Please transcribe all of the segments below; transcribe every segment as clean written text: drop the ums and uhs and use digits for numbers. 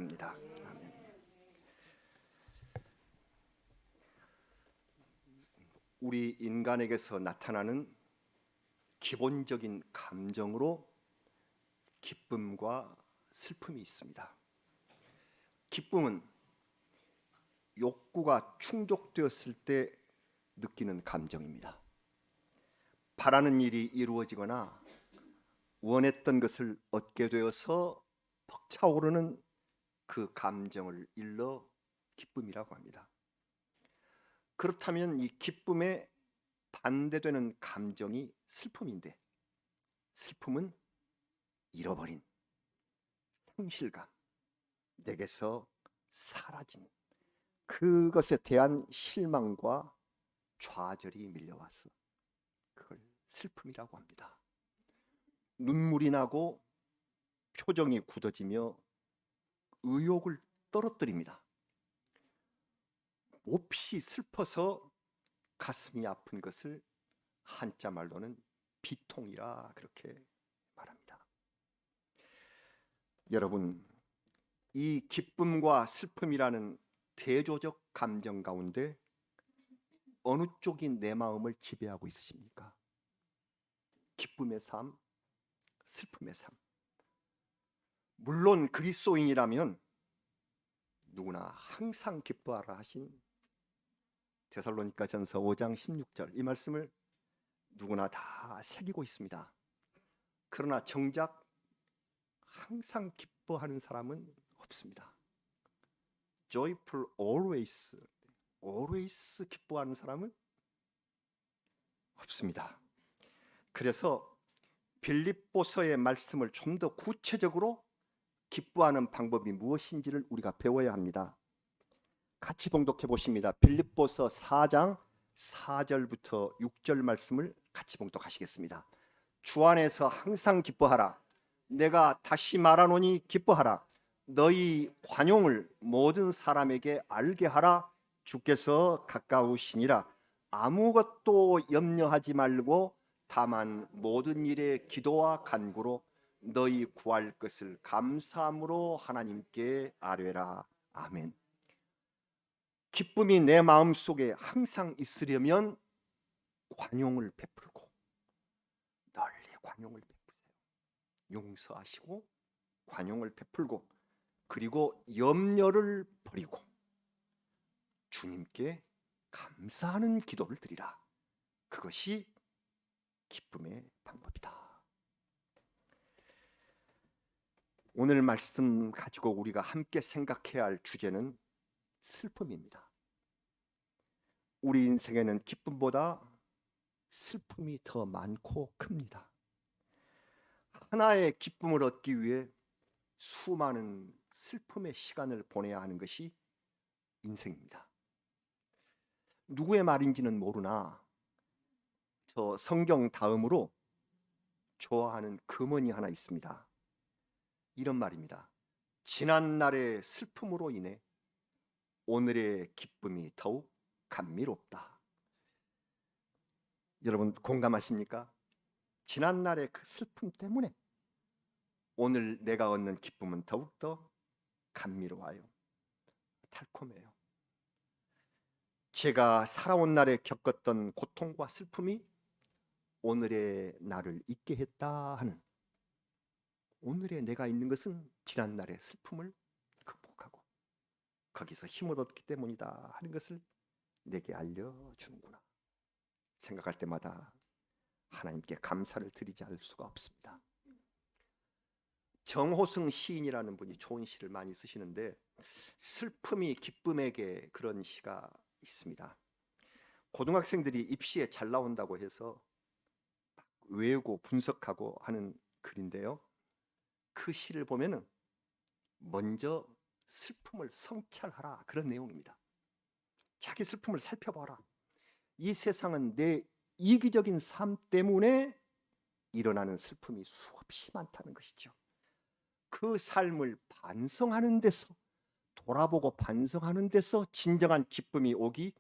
축원합니다. 아멘. 우리 인간에게서 나타나는 기본적인 감정으로 기쁨과 슬픔이 있습니다. 기쁨은 욕구가 충족되었을 때 느끼는 감정입니다. 바라는 일이 이루어지거나 원했던 것을 얻게 되어서 벅차오르는 그 감정을 일러 기쁨이라고 합니다. 그렇다면 이 기쁨에 반대되는 감정이 슬픔인데, 슬픔은 잃어버린 상실감, 내게서 사라진 그것에 대한 실망과 좌절이 밀려와서 그걸 슬픔이라고 합니다. 눈물이 나고 표정이 굳어지며 의욕을 떨어뜨립니다. 몹시 슬퍼서 가슴이 아픈 것을 한자 말로는 비통이라 그렇게 말합니다. 여러분, 이 기쁨과 슬픔이라는 대조적 감정 가운데 어느 쪽이 내 마음을 지배하고 있으십니까? 기쁨의 삶, 슬픔의 삶. 물론 그리스도인이라면 누구나 항상 기뻐하라 하신 데살로니가전서 5장 16절 이 말씀을 누구나 다 새기고 있습니다. 그러나 정작 항상 기뻐하는 사람은 없습니다. Joyful always, always 기뻐하는 사람은 없습니다. 그래서 빌립보서의 말씀을 좀 더 구체적으로 기뻐하는 방법이 무엇인지를 우리가 배워야 합니다. 같이 봉독해 보십니다. 빌립보서 4장 4절부터 6절 말씀을 같이 봉독하시겠습니다. 주 안에서 항상 기뻐하라. 내가 다시 말하노니 기뻐하라. 너희 관용을 모든 사람에게 알게 하라. 주께서 가까우시니라. 아무것도 염려하지 말고 다만 모든 일에 기도와 간구로 너희 구할 것을 감사함으로 하나님께 아뢰라. 아멘. 기쁨이 내 마음속에 항상 있으려면 관용을 베풀고, 널리 관용을 베푸세요. 용서하시고 관용을 베풀고, 그리고 염려를 버리고 주님께 감사하는 기도를 드리라. 그것이 기쁨의 방법이다. 오늘 말씀 가지고 우리가 함께 생각해야 할 주제는 슬픔입니다. 우리 인생에는 기쁨보다 슬픔이 더 많고 큽니다. 하나의 기쁨을 얻기 위해 수많은 슬픔의 시간을 보내야 하는 것이 인생입니다. 누구의 말인지는 모르나 저 성경 다음으로 좋아하는 금언이 하나 있습니다. 이런 말입니다. 지난 날의 슬픔으로 인해 오늘의 기쁨이 더욱 감미롭다. 여러분 공감하십니까? 지난 날의 그 슬픔 때문에 오늘 내가 얻는 기쁨은 더욱더 감미로워요. 달콤해요. 제가 살아온 날에 겪었던 고통과 슬픔이 오늘의 나를 있게 했다 하는, 오늘의 내가 있는 것은 지난 날의 슬픔을 극복하고 거기서 힘을 얻기 때문이다 하는 것을 내게 알려주는구나 생각할 때마다 하나님께 감사를 드리지 않을 수가 없습니다. 정호승 시인이라는 분이 좋은 시를 많이 쓰시는데 슬픔이 기쁨에게 그런 시가 있습니다. 고등학생들이 입시에 잘 나온다고 해서 외우고 분석하고 하는 글인데요, 그 시를 보면은 먼저 슬픔을 성찰하라 그런 내용입니다. 자기 슬픔을 살펴봐라. 이 세상은 내 이기적인 삶 때문에 일어나는 슬픔이 수없이 많다는 것이죠. 그 삶을 반성하는 데서, 돌아보고 반성하는 데서 진정한 기쁨이 오기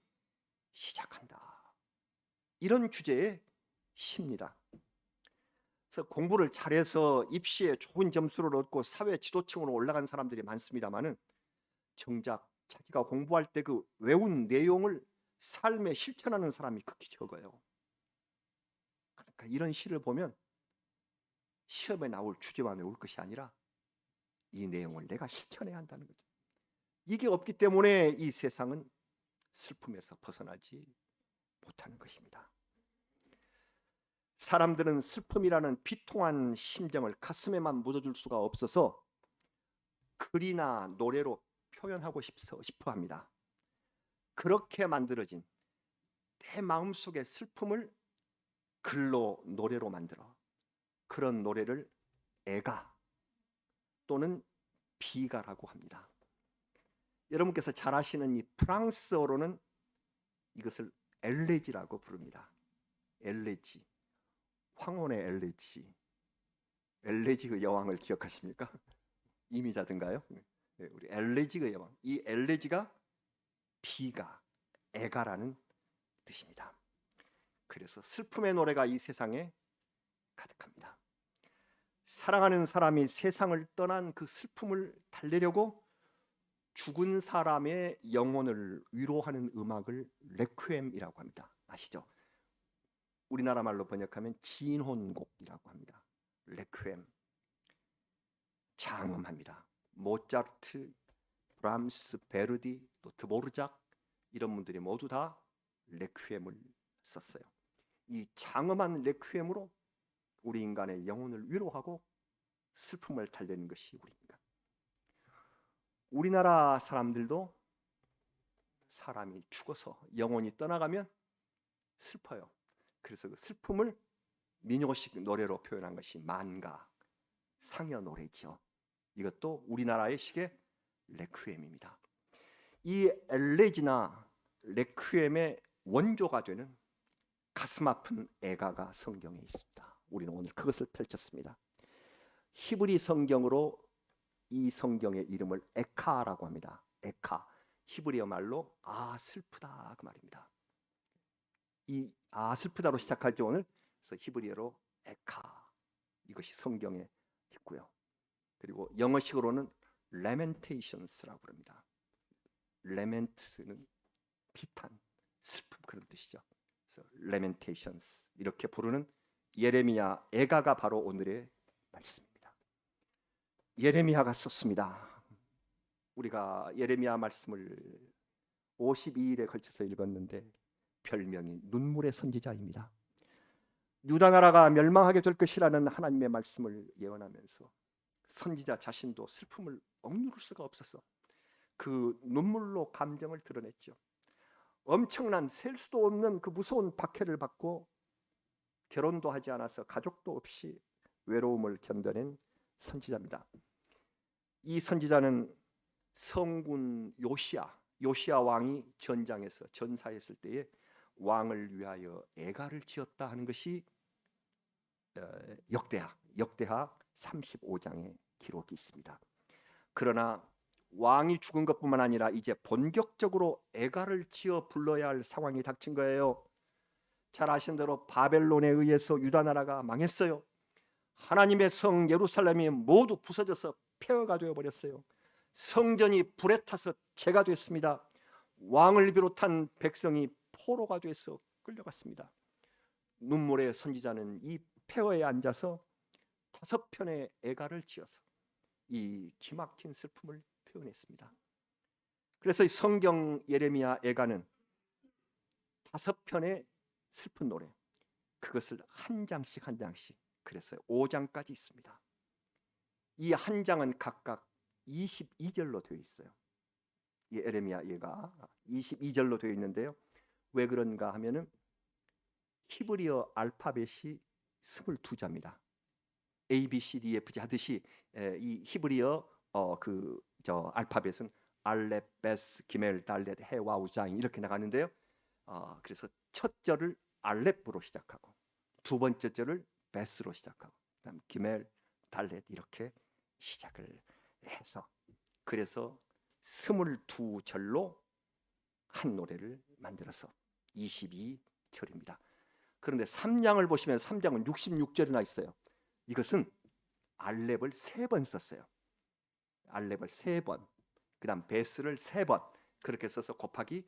시작한다. 이런 주제의 시입니다. 그래서 공부를 잘해서 입시에 좋은 점수를 얻고 사회 지도층으로 올라간 사람들이 많습니다만은 정작 자기가 공부할 때 그 외운 내용을 삶에 실천하는 사람이 극히 적어요. 그러니까 이런 시를 보면 시험에 나올 주제만 외울 것이 아니라 이 내용을 내가 실천해야 한다는 거죠. 이게 없기 때문에 이 세상은 슬픔에서 벗어나지 못하는 것입니다. 사람들은 슬픔이라는 비통한 심정을 가슴에만 묻어줄 수가 없어서 글이나 노래로 표현하고 싶어 합니다. 그렇게 만들어진 내 마음속의 슬픔을 글로 노래로 만들어 그런 노래를 애가 또는 비가라고 합니다. 여러분께서 잘 아시는 이 프랑스어로는 이것을 엘레지라고 부릅니다. 엘레지, 황혼의 엘레지. 엘레지의 여왕을 기억하십니까? 이미자든가요? 네, 우리 엘레지의 여왕. 이 엘레지가 비가, 애가라는 뜻입니다. 그래서 슬픔의 노래가 이 세상에 가득합니다. 사랑하는 사람이 세상을 떠난 그 슬픔을 달래려고 죽은 사람의 영혼을 위로하는 음악을 레퀴엠이라고 합니다. 아시죠? 우리나라 말로 번역하면 진혼곡이라고 합니다. 레퀴엠. 장엄합니다. 모차르트, 브람스, 베르디, 또 드보르작 이런 분들이 모두 다 레퀴엠을 썼어요. 이 장엄한 레퀴엠으로 우리 인간의 영혼을 위로하고 슬픔을 달래는 것이 우리 인간. 우리나라 사람들도 사람이 죽어서 영혼이 떠나가면 슬퍼요. 그래서 그 슬픔을 민요식 노래로 표현한 것이 만가, 상여 노래죠. 이것도 우리나라의 식의 레퀴엠입니다. 이 엘레지나 레퀴엠의 원조가 되는 가슴 아픈 애가가 성경에 있습니다. 우리는 오늘 그것을 펼쳤습니다. 히브리 성경으로 이 성경의 이름을 에카라고 합니다. 에카, 히브리어 말로 슬프다 그 말입니다. 이 슬프다로 시작하죠 오늘. 그래서 히브리어로 에카, 이것이 성경에 있고요. 그리고 영어식으로는 lamentations라고 합니다. lament는 비탄, 슬픔 그런 뜻이죠. 그래서 lamentations 이렇게 부르는 예레미야 애가가 바로 오늘의 말씀입니다. 예레미야가 썼습니다. 우리가 예레미야 말씀을 52일에 걸쳐서 읽었는데 별명이 눈물의 선지자입니다. 유다 나라가 멸망하게 될 것이라는 하나님의 말씀을 예언하면서 선지자 자신도 슬픔을 억누를 수가 없어서 그 눈물로 감정을 드러냈죠. 엄청난 셀 수도 없는 그 무서운 박해를 받고 결혼도 하지 않아서 가족도 없이 외로움을 견뎌낸 선지자입니다. 이 선지자는 성군 요시야 왕이 전장에서 전사했을 때에 왕을 위하여 애가를 지었다 하는 것이 역대하 35장에 기록이 있습니다. 그러나 왕이 죽은 것뿐만 아니라 이제 본격적으로 애가를 지어 불러야 할 상황이 닥친 거예요. 잘 아시는 대로 바벨론에 의해서 유다 나라가 망했어요. 하나님의 성 예루살렘이 모두 부서져서 폐허가 되어버렸어요. 성전이 불에 타서 재가 됐습니다. 왕을 비롯한 백성이 포로가 돼서 끌려갔습니다. 눈물의 선지자는 이 폐허에 앉아서 5편의 애가를 지어서 이 기막힌 슬픔을 표현했습니다. 그래서 이 성경 예레미야 애가는 5편의 슬픈 노래, 그것을 한 장씩 그래서 5장까지 있습니다. 이 한 장은 각각 22절로 되어 있어요. 이 예레미야 애가 22절로 되어 있는데요. 왜 그런가 하면은 히브리어 알파벳이 22자입니다. A, B, C, D, F, G 하듯이 이 히브리어 알파벳은 알렙, 베스, 기멜, 달렛, 해, 와우, 자인 이렇게 나가는데요. 그래서 첫 절을 알렙으로 시작하고 두 번째 절을 베스로 시작하고 그다음 기멜, 달렛 이렇게 시작을 해서 그래서 22절로 한 노래를 만들어서 22절입니다. 그런데 3장을 보시면 3장은 66절이나 있어요. 이것은 알렙을 3번 썼어요. 알렙을 3번, 그 다음 베스를 3번, 그렇게 써서 곱하기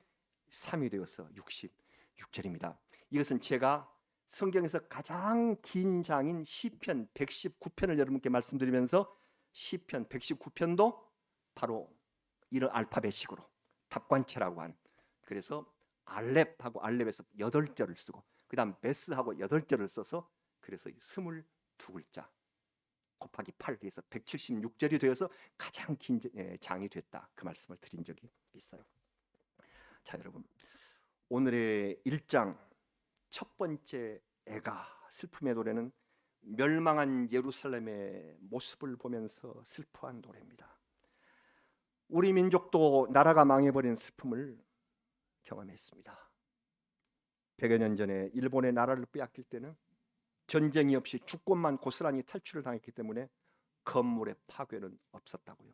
3이 되어서 66절입니다. 이것은 제가 성경에서 가장 긴 장인 시편 119편을 여러분께 말씀드리면서 시편 119편도 바로 이런 알파벳식으로 답관체라고 한, 그래서 알렙하고 알렙에서 8절을 쓰고 그 다음 베스하고 8절을 써서 그래서 22글자 곱하기 8 해서 176절이 되어서 가장 긴 장이 됐다, 그 말씀을 드린 적이 있어요. 자, 여러분, 오늘의 1장 첫 번째 애가 슬픔의 노래는 멸망한 예루살렘의 모습을 보면서 슬퍼한 노래입니다. 우리 민족도 나라가 망해버린 슬픔을 경험했습니다. 100여 년 전에 일본의 나라를 빼앗길 때는 전쟁이 없이 주권만 고스란히 탈취를 당했기 때문에 건물의 파괴는 없었다고요.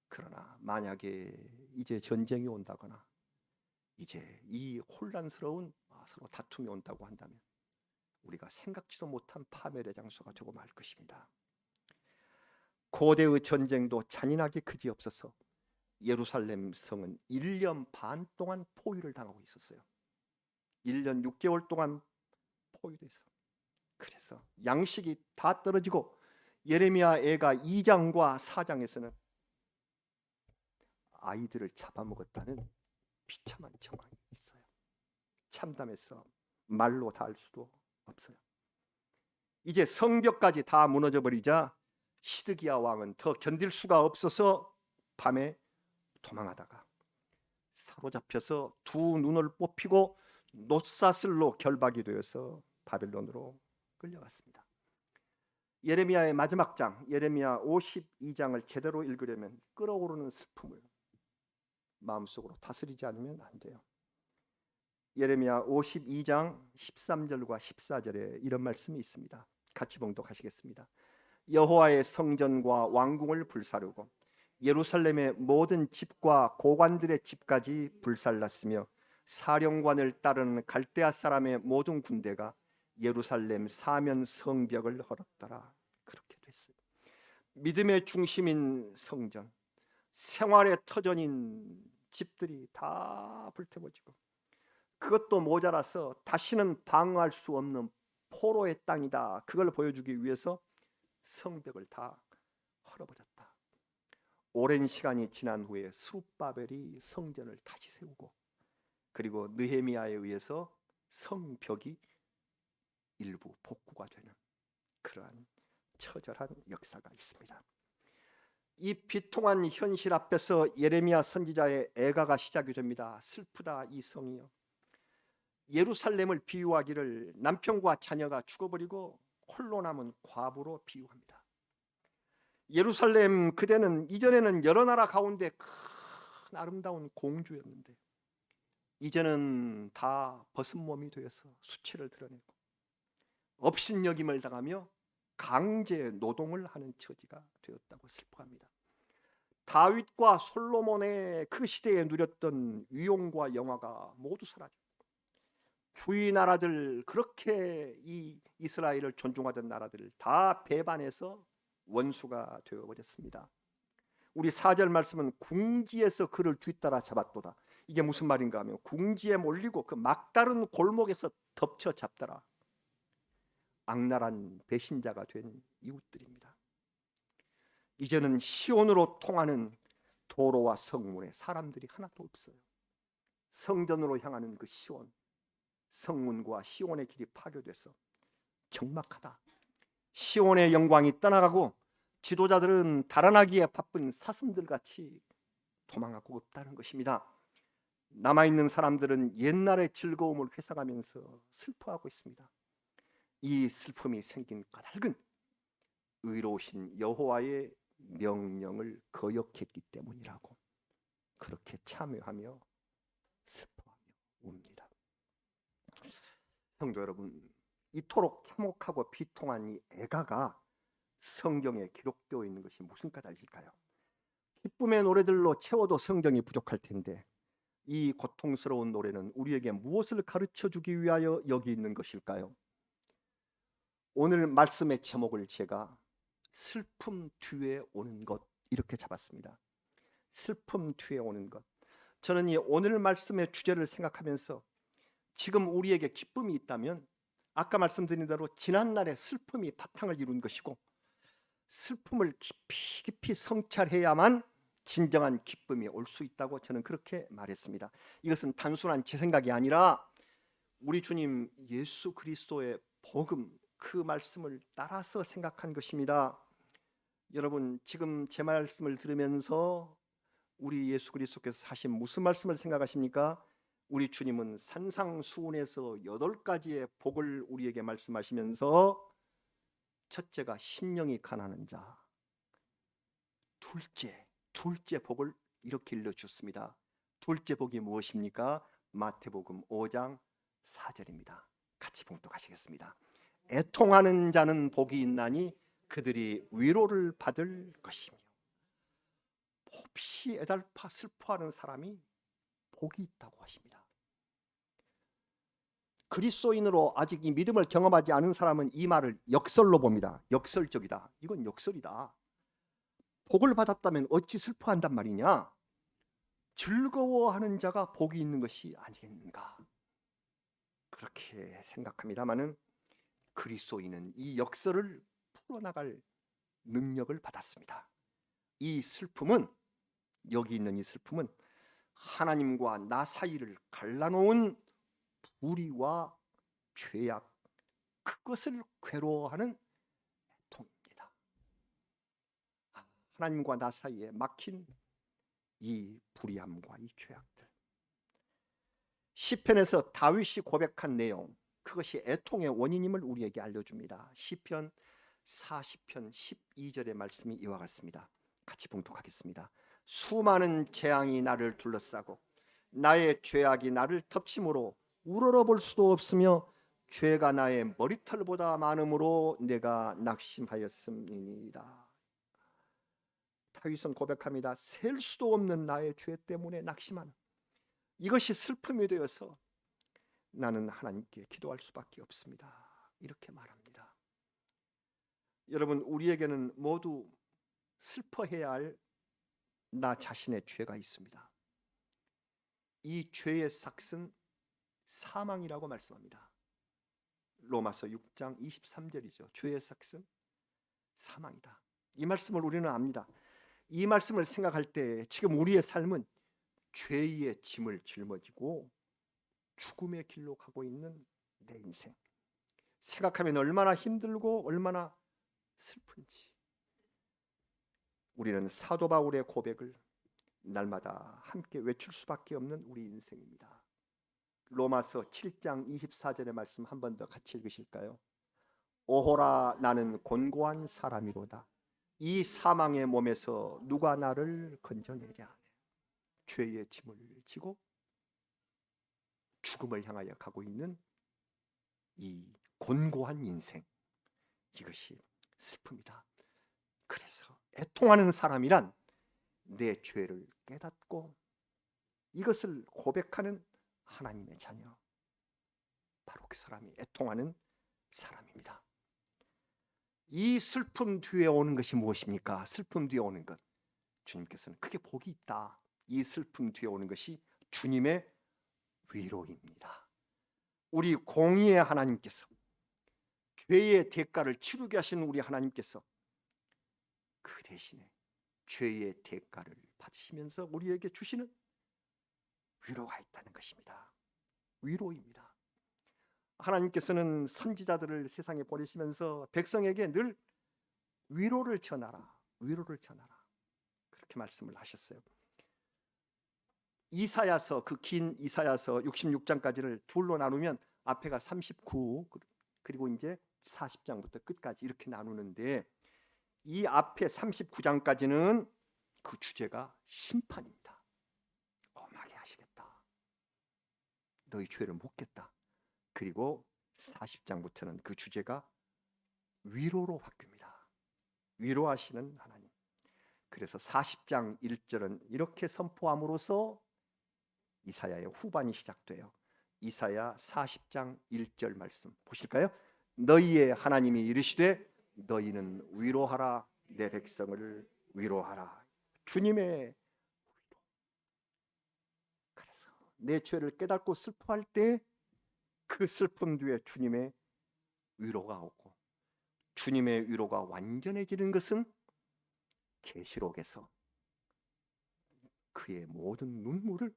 그러나 만약에 이제 전쟁이 온다거나 이제 이 혼란스러운 서로 다툼이 온다고 한다면 우리가 생각지도 못한 파멸의 장소가 되고 말 것입니다. 고대의 전쟁도 잔인하게 그지없어서 예루살렘 성은 1년 반 동안 포위를 당하고 있었어요. 1년 6개월 동안 포위돼서, 그래서 양식이 다 떨어지고 예레미야 애가 2장과 4장에서는 아이들을 잡아먹었다는 비참한 정황이 있어요. 참담해서 말로 다 할 수도 없어요. 이제 성벽까지 다 무너져 버리자 시드기야 왕은 더 견딜 수가 없어서 밤에 도망하다가 사로잡혀서 두 눈을 뽑히고 놋사슬로 결박이 되어서 바벨론으로 끌려갔습니다. 예레미야의 마지막 장, 예레미야 52장을 제대로 읽으려면 끓어오르는 슬픔을 마음속으로 다스리지 않으면 안 돼요. 예레미야 52장 13절과 14절에 이런 말씀이 있습니다. 같이 봉독하시겠습니다. 여호와의 성전과 왕궁을 불사르고 예루살렘의 모든 집과 고관들의 집까지 불살랐으며 사령관을 따르는 갈대아 사람의 모든 군대가 예루살렘 사면 성벽을 헐었더라. 그렇게 됐어요. 믿음의 중심인 성전, 생활의 터전인 집들이 다 불태워지고, 그것도 모자라서 다시는 방어할 수 없는 포로의 땅이다, 그걸 보여주기 위해서 성벽을 다 헐어버렸다. 오랜 시간이 지난 후에 스룹바벨이 성전을 다시 세우고, 그리고 느헤미야에 의해서 성벽이 일부 복구가 되는 그러한 처절한 역사가 있습니다. 이 비통한 현실 앞에서 예레미야 선지자의 애가가 시작이 됩니다. 슬프다 이 성이여. 예루살렘을 비유하기를 남편과 자녀가 죽어버리고 홀로 남은 과부로 비유합니다. 예루살렘, 그대는 이전에는 여러 나라 가운데 큰 아름다운 공주였는데 이제는 다 벗은 몸이 되어서 수치를 드러내고 업신여김을 당하며 강제 노동을 하는 처지가 되었다고 슬퍼합니다. 다윗과 솔로몬의 그 시대에 누렸던 위용과 영화가 모두 사라졌고, 주위 나라들, 그렇게 이 이스라엘을 존중하던 나라들을 다 배반해서 원수가 되어버렸습니다. 우리 4절 말씀은 궁지에서 그를 뒤따라 잡았도다. 이게 무슨 말인가 하면 궁지에 몰리고 그 막다른 골목에서 덮쳐 잡더라. 악랄한 배신자가 된 이웃들입니다. 이제는 시온으로 통하는 도로와 성문에 사람들이 하나도 없어요. 성전으로 향하는 그 시온, 성문과 시온의 길이 파괴돼서 적막하다. 시온의 영광이 떠나가고 지도자들은 달아나기에 바쁜 사슴들같이 도망하고 없다는 것입니다. 남아있는 사람들은 옛날의 즐거움을 회상하면서 슬퍼하고 있습니다. 이 슬픔이 생긴 까닭은 의로우신 여호와의 명령을 거역했기 때문이라고 그렇게 참여하며 슬퍼하며 웁니다. 성도 여러분, 이토록 참혹하고 비통한 이 애가가 성경에 기록되어 있는 것이 무슨 까닭일까요? 기쁨의 노래들로 채워도 성경이 부족할 텐데 이 고통스러운 노래는 우리에게 무엇을 가르쳐 주기 위하여 여기 있는 것일까요? 오늘 말씀의 제목을 제가 슬픔 뒤에 오는 것 이렇게 잡았습니다. 슬픔 뒤에 오는 것. 저는 이 오늘 말씀의 주제를 생각하면서 지금 우리에게 기쁨이 있다면 아까 말씀드린 대로 지난날의 슬픔이 바탕을 이룬 것이고, 슬픔을 깊이 깊이 성찰해야만 진정한 기쁨이 올 수 있다고 저는 그렇게 말했습니다. 이것은 단순한 제 생각이 아니라 우리 주님 예수 그리스도의 복음, 그 말씀을 따라서 생각한 것입니다. 여러분, 지금 제 말씀을 들으면서 우리 예수 그리스도께서 하신 무슨 말씀을 생각하십니까? 우리 주님은 산상수훈에서 8가지의 복을 우리에게 말씀하시면서 첫째가 심령이 가난한 자, 둘째 복을 이렇게 일러주셨습니다. 둘째 복이 무엇입니까? 마태복음 5장 4절입니다. 같이 봉독하시겠습니다. 애통하는 자는 복이 있나니 그들이 위로를 받을 것이며. 몹시 애달파 슬퍼하는 사람이 복이 있다고 하십니다. 그리스도인으로 아직 이 믿음을 경험하지 않은 사람은 이 말을 역설로 봅니다. 역설적이다. 이건 역설이다. 복을 받았다면 어찌 슬퍼한단 말이냐? 즐거워하는 자가 복이 있는 것이 아니겠는가? 그렇게 생각합니다마는 그리스도인은 이 역설을 풀어나갈 능력을 받았습니다. 이 슬픔은, 여기 있는 이 슬픔은 하나님과 나 사이를 갈라놓은 불의와 죄악, 그것을 괴로워하는 애통입니다. 하나님과 나 사이에 막힌 이 불의함과 이 죄악들. 시편에서 다윗이 고백한 내용, 그것이 애통의 원인임을 우리에게 알려줍니다. 시편 40편 12절의 말씀이 이와 같습니다. 같이 봉독하겠습니다. 수많은 재앙이 나를 둘러싸고 나의 죄악이 나를 덮침으로 우러러 볼 수도 없으며 죄가 나의 머리털보다 많음으로 내가 낙심하였음이니이다. 다윗은 고백합니다. 셀 수도 없는 나의 죄 때문에 낙심하는, 이것이 슬픔이 되어서 나는 하나님께 기도할 수밖에 없습니다. 이렇게 말합니다. 여러분, 우리에게는 모두 슬퍼해야 할 나 자신의 죄가 있습니다. 이 죄의 삭은 사망이라고 말씀합니다. 로마서 6장 23절이죠. 죄의 삭은 사망이다. 이 말씀을 우리는 압니다. 이 말씀을 생각할 때 지금 우리의 삶은 죄의 짐을 짊어지고 죽음의 길로 가고 있는 내 인생, 생각하면 얼마나 힘들고 얼마나 슬픈지. 우리는 사도 바울의 고백을 날마다 함께 외칠 수밖에 없는 우리 인생입니다. 로마서 7장 24절의 말씀 한 번 더 같이 읽으실까요? 오호라, 나는 곤고한 사람이로다. 이 사망의 몸에서 누가 나를 건져내랴. 죄의 짐을 지고 죽음을 향하여 가고 있는 이 곤고한 인생, 이것이 슬픔이다. 그래서 애통하는 사람이란 내 죄를 깨닫고 이것을 고백하는 하나님의 자녀, 바로 그 사람이 애통하는 사람입니다. 이 슬픔 뒤에 오는 것이 무엇입니까? 슬픔 뒤에 오는 것, 주님께서는 크게 복이 있다. 이 슬픔 뒤에 오는 것이 주님의 위로입니다. 우리 공의의 하나님께서, 죄의 대가를 치르게 하시는 우리 하나님께서 그 대신에 죄의 대가를 받으시면서 우리에게 주시는 위로가 있다는 것입니다. 위로입니다. 하나님께서는 선지자들을 세상에 보내시면서 백성에게 늘 위로를 전하라, 위로를 전하라, 그렇게 말씀을 하셨어요. 이사야서, 그 긴 이사야서 66장까지를 둘로 나누면 앞에가 39, 그리고 이제 40장부터 끝까지 이렇게 나누는데, 이 앞에 39장까지는 그 주제가 심판입니다. 엄하게 하시겠다, 너희 죄를 묻겠다. 그리고 40장부터는 그 주제가 위로로 바뀝니다. 위로하시는 하나님. 그래서 40장 1절은 이렇게 선포함으로써 이사야의 후반이 시작돼요. 이사야 40장 1절 말씀 보실까요? 너희의 하나님이 이르시되 너희는 위로하라 내 백성을 위로하라. 주님의 그래서 내 죄를 깨닫고 슬퍼할 때 그 슬픔 뒤에 주님의 위로가 오고 주님의 위로가 완전해지는 것은 계시록에서 그의 모든 눈물을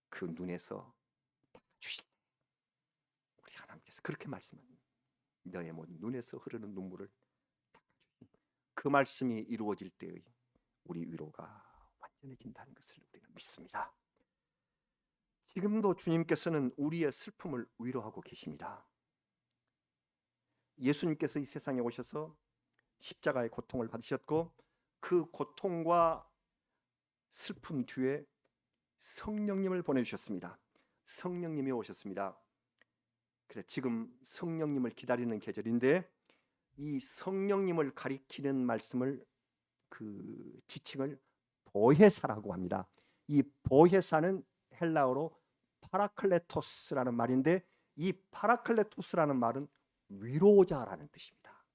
그 눈에서 닦아주실 때 우리 하나님께서 그렇게 말씀합니다. 너의 모든 눈에서 흐르는 눈물을 닦아주신 그 말씀이 이루어질 때의 우리 위로가 완전해진다는 것을 우리는 믿습니다. 지금도 주님께서는 우리의 슬픔을 위로하고 계십니다. 예수님께서 이 세상에 오셔서 십자가의 고통을 받으셨고 그 고통과 슬픔 뒤에 성령님을 보내주셨습니다. 성령님이 오셨습니다. 그래 지금 성령님을 기다리는 계절인데 이 성령님을 가리키는 말씀을 그 지칭을 보혜사라고 합니다. 이 보혜사는 헬라어로 파라클레토스라는 말인데 이 파라클레토스라는 말은 위로자라는 뜻입니다.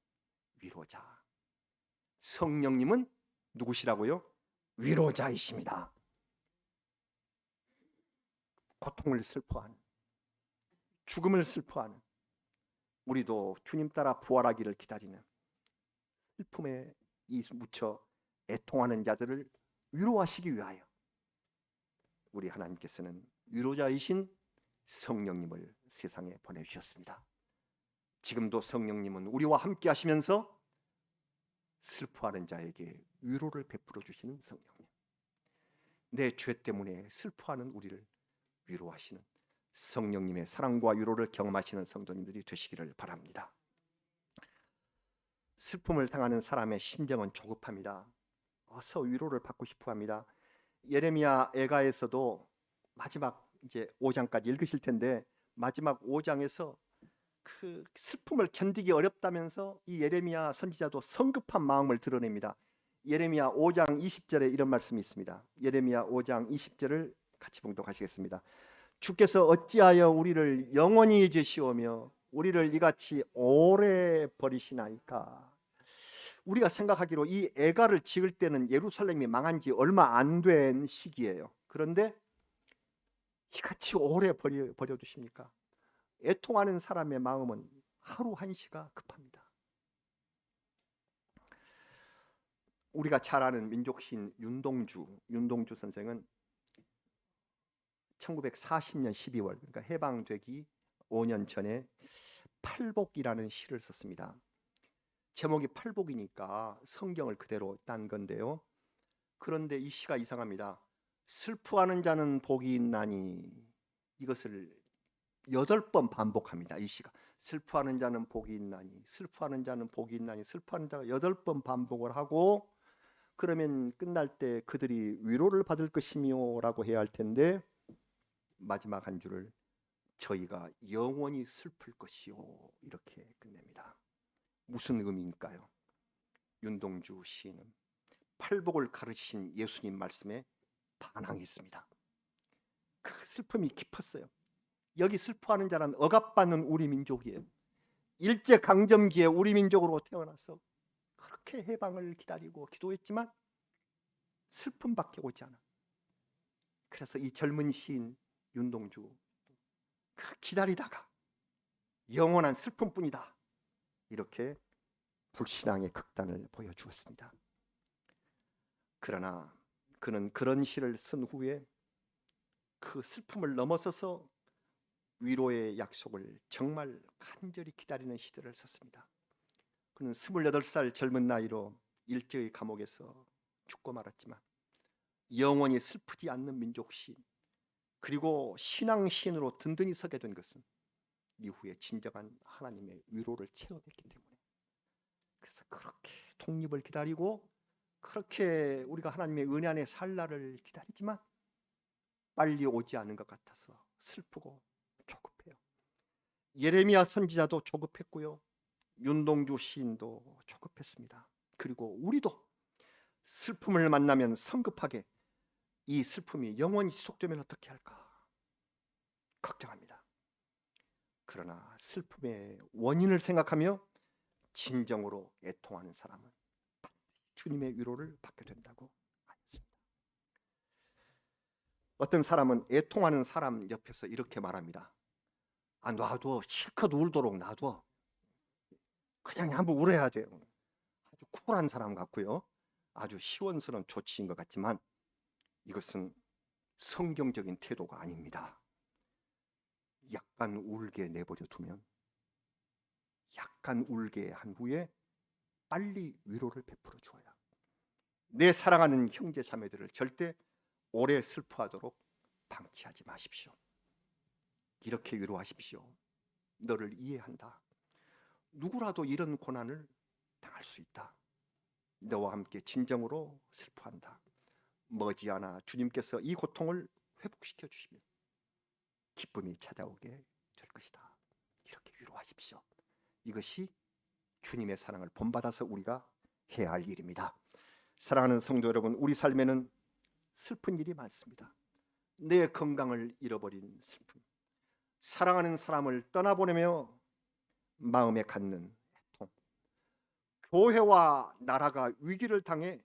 위로자. 성령님은 누구시라고요? 위로자이십니다. 고통을 슬퍼하는, 죽음을 슬퍼하는, 우리도 주님 따라 부활하기를 기다리는 슬픔에 묻혀 애통하는 자들을 위로하시기 위하여 우리 하나님께서는 위로자이신 성령님을 세상에 보내주셨습니다. 지금도 성령님은 우리와 함께 하시면서 슬퍼하는 자에게 위로를 베풀어 주시는 성령님, 내 죄 때문에 슬퍼하는 우리를 위로하시는 성령님의 사랑과 위로를 경험하시는 성도님들이 되시기를 바랍니다. 슬픔을 당하는 사람의 심정은 조급합니다. 어서 위로를 받고 싶어합니다. 예레미야 애가에서도 마지막 이제 5장까지 읽으실 텐데 마지막 5장에서 그 슬픔을 견디기 어렵다면서 이 예레미야 선지자도 성급한 마음을 드러냅니다. 예레미야 5장 20절에 이런 말씀이 있습니다. 예레미야 5장 20절을 같이 봉독하시겠습니다. 주께서 어찌하여 우리를 영원히 잊으시오며 우리를 이같이 오래 버리시나이까. 우리가 생각하기로 이 애가를 지을 때는 예루살렘이 망한 지 얼마 안 된 시기예요. 그런데 이같이 오래 버려두십니까? 애통하는 사람의 마음은 하루 한시가 급합니다. 우리가 잘 아는 민족시인 윤동주 선생은 1940년 12월 그러니까 해방되기 5년 전에 팔복이라는 시를 썼습니다. 제목이 팔복이니까 성경을 그대로 딴 건데요. 그런데 이 시가 이상합니다. 슬퍼하는 자는 복이 있나니, 이것을 8번 반복합니다. 이 시가 슬퍼하는 자는 복이 있나니, 슬퍼하는 자는 복이 있나니, 슬퍼하는 자가 8번 반복을 하고 그러면 끝날 때 그들이 위로를 받을 것이며 라고 해야 할 텐데 마지막 한 줄을 저희가 영원히 슬플 것이요 이렇게 끝냅니다. 무슨 의미일까요? 윤동주 시인은 팔복을 가르치신 예수님 말씀에 반항했습니다. 그 슬픔이 깊었어요. 여기 슬퍼하는 자는 억압받는 우리 민족이에요. 일제강점기에 우리 민족으로 태어나서 그렇게 해방을 기다리고 기도했지만 슬픔밖에 오지 않아. 그래서 이 젊은 시인 윤동주 기다리다가 영원한 슬픔뿐이다 이렇게 불신앙의 극단을 보여주었습니다. 그러나 그는 그런 시를 쓴 후에 그 슬픔을 넘어서서 위로의 약속을 정말 간절히 기다리는 시들을 썼습니다. 그는 28살 젊은 나이로 일제의 감옥에서 죽고 말았지만 영원히 슬프지 않는 민족시인 그리고 신앙시인으로 든든히 서게 된 것은 이후에 진정한 하나님의 위로를 체험했기 때문에, 그래서 그렇게 독립을 기다리고 그렇게 우리가 하나님의 은혜 안에 살 날을 기다리지만 빨리 오지 않은 것 같아서 슬프고 조급해요. 예레미야 선지자도 조급했고요. 윤동주 시인도 조급했습니다. 그리고 우리도 슬픔을 만나면 성급하게 이 슬픔이 영원히 지속되면 어떻게 할까 걱정합니다. 그러나 슬픔의 원인을 생각하며 진정으로 애통하는 사람은 주님의 위로를 받게 된다고 하였습니다. 어떤 사람은 애통하는 사람 옆에서 이렇게 말합니다. 놔둬. 실컷 울도록 놔둬. 그냥 한번 울어야 돼요. 아주 쿨한 사람 같고요. 아주 시원스러운 조치인 것 같지만 이것은 성경적인 태도가 아닙니다. 약간 울게 내버려 두면 약간 울게 한 후에 빨리 위로를 베풀어 주어야. 내 사랑하는 형제 자매들을 절대 오래 슬퍼하도록 방치하지 마십시오. 이렇게 위로하십시오. 너를 이해한다. 누구라도 이런 고난을 당할 수 있다. 너와 함께 진정으로 슬퍼한다. 머지않아 주님께서 이 고통을 회복시켜 주시면 기쁨이 찾아오게 될 것이다. 이렇게 위로하십시오. 이것이 주님의 사랑을 본받아서 우리가 해야 할 일입니다. 사랑하는 성도 여러분, 우리 삶에는 슬픈 일이 많습니다. 내 건강을 잃어버린 슬픔, 사랑하는 사람을 떠나보내며 마음에 갖는 애통, 교회와 나라가 위기를 당해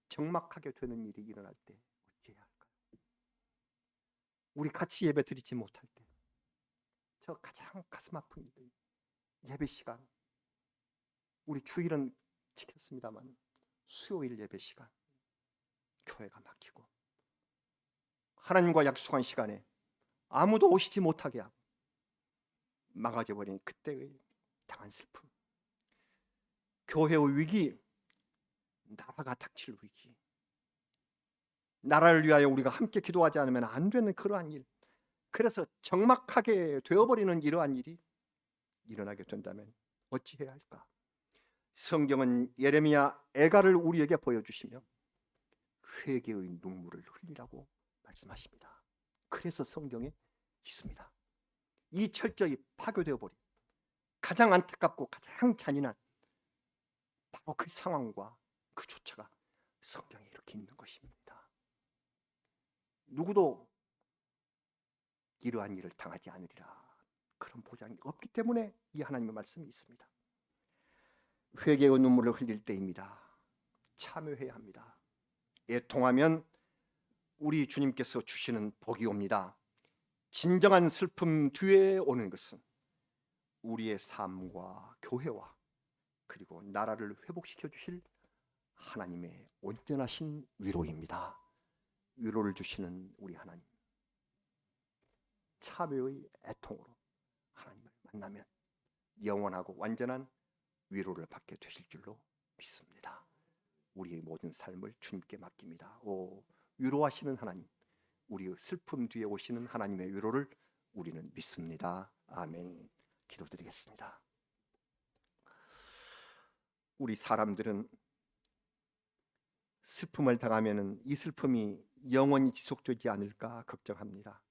적막하게 되는 일이 일어날 때 어찌 해야 할까요? 우리 같이 예배 드리지 못할 때, 저 가장 가슴 아픈 일들, 예배 시간, 우리 주일은 지켰습니다만 수요일 예배 시간 교회가 막히고 하나님과 약속한 시간에 아무도 오시지 못하게 하고 막아져 버린 그때의 당한 슬픔, 교회의 위기, 나라가 닥칠 위기, 나라를 위하여 우리가 함께 기도하지 않으면 안 되는 그러한 일, 그래서 적막하게 되어버리는 이러한 일이 일어나게 된다면 어찌해야 할까? 성경은 예레미야 애가를 우리에게 보여주시며 회개의 눈물을 흘리라고 말씀하십니다. 그래서 성경에 있습니다. 이 철저히 파괴되어 버린 가장 안타깝고 가장 잔인한 바로 그 상황과 그 조차가 성경에 이렇게 있는 것입니다. 누구도 이러한 일을 당하지 않으리라 그런 보장이 없기 때문에 이 하나님의 말씀이 있습니다. 회개의 눈물을 흘릴 때입니다. 참여해야 합니다. 애통하면 우리 주님께서 주시는 복이 옵니다. 진정한 슬픔 뒤에 오는 것은 우리의 삶과 교회와 그리고 나라를 회복시켜 주실 하나님의 온전하신 위로입니다. 위로를 주시는 우리 하나님, 참여의 애통으로 하나님을 만나면 영원하고 완전한 위로를 받게 되실 줄로 믿습니다. 우리의 모든 삶을 주님께 맡깁니다. 오, 위로하시는 하나님, 우리의 슬픔 뒤에 오시는 하나님의 위로를 우리는 믿습니다. 아멘. 기도드리겠습니다. 우리 사람들은 슬픔을 당하면은 이 슬픔이 영원히 지속되지 않을까 걱정합니다.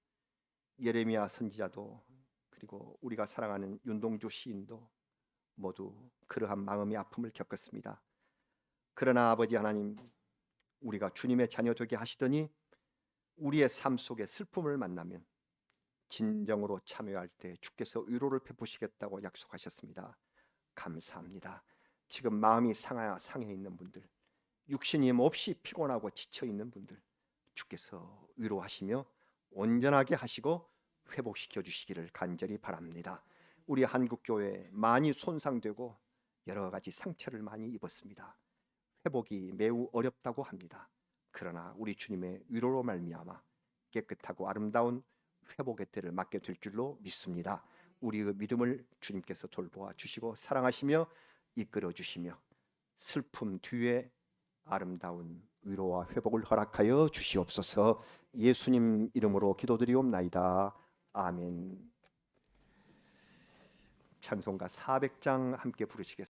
예레미야 선지자도 그리고 우리가 사랑하는 윤동주 시인도 모두 그러한 마음의 아픔을 겪었습니다. 그러나 아버지 하나님, 우리가 주님의 자녀 되게 하시더니 우리의 삶 속에 슬픔을 만나면 진정으로 참여할 때 주께서 위로를 베푸시겠다고 약속하셨습니다. 감사합니다. 지금 마음이 상해 있는 분들, 육신이 몹시 피곤하고 지쳐 있는 분들, 주께서 위로하시며 온전하게 하시고 회복시켜 주시기를 간절히 바랍니다. 우리 한국교회 많이 손상되고 여러 가지 상처를 많이 입었습니다. 회복이 매우 어렵다고 합니다. 그러나 우리 주님의 위로로 말미암아 깨끗하고 아름다운 회복의 때를 맞게 될 줄로 믿습니다. 우리의 믿음을 주님께서 돌보아 주시고 사랑하시며 이끌어 주시며 슬픔 뒤에 아름다운 위로와 회복을 허락하여 주시옵소서. 예수님 이름으로 기도드리옵나이다. 아멘. 찬송가 400장 함께 부르시겠습니다.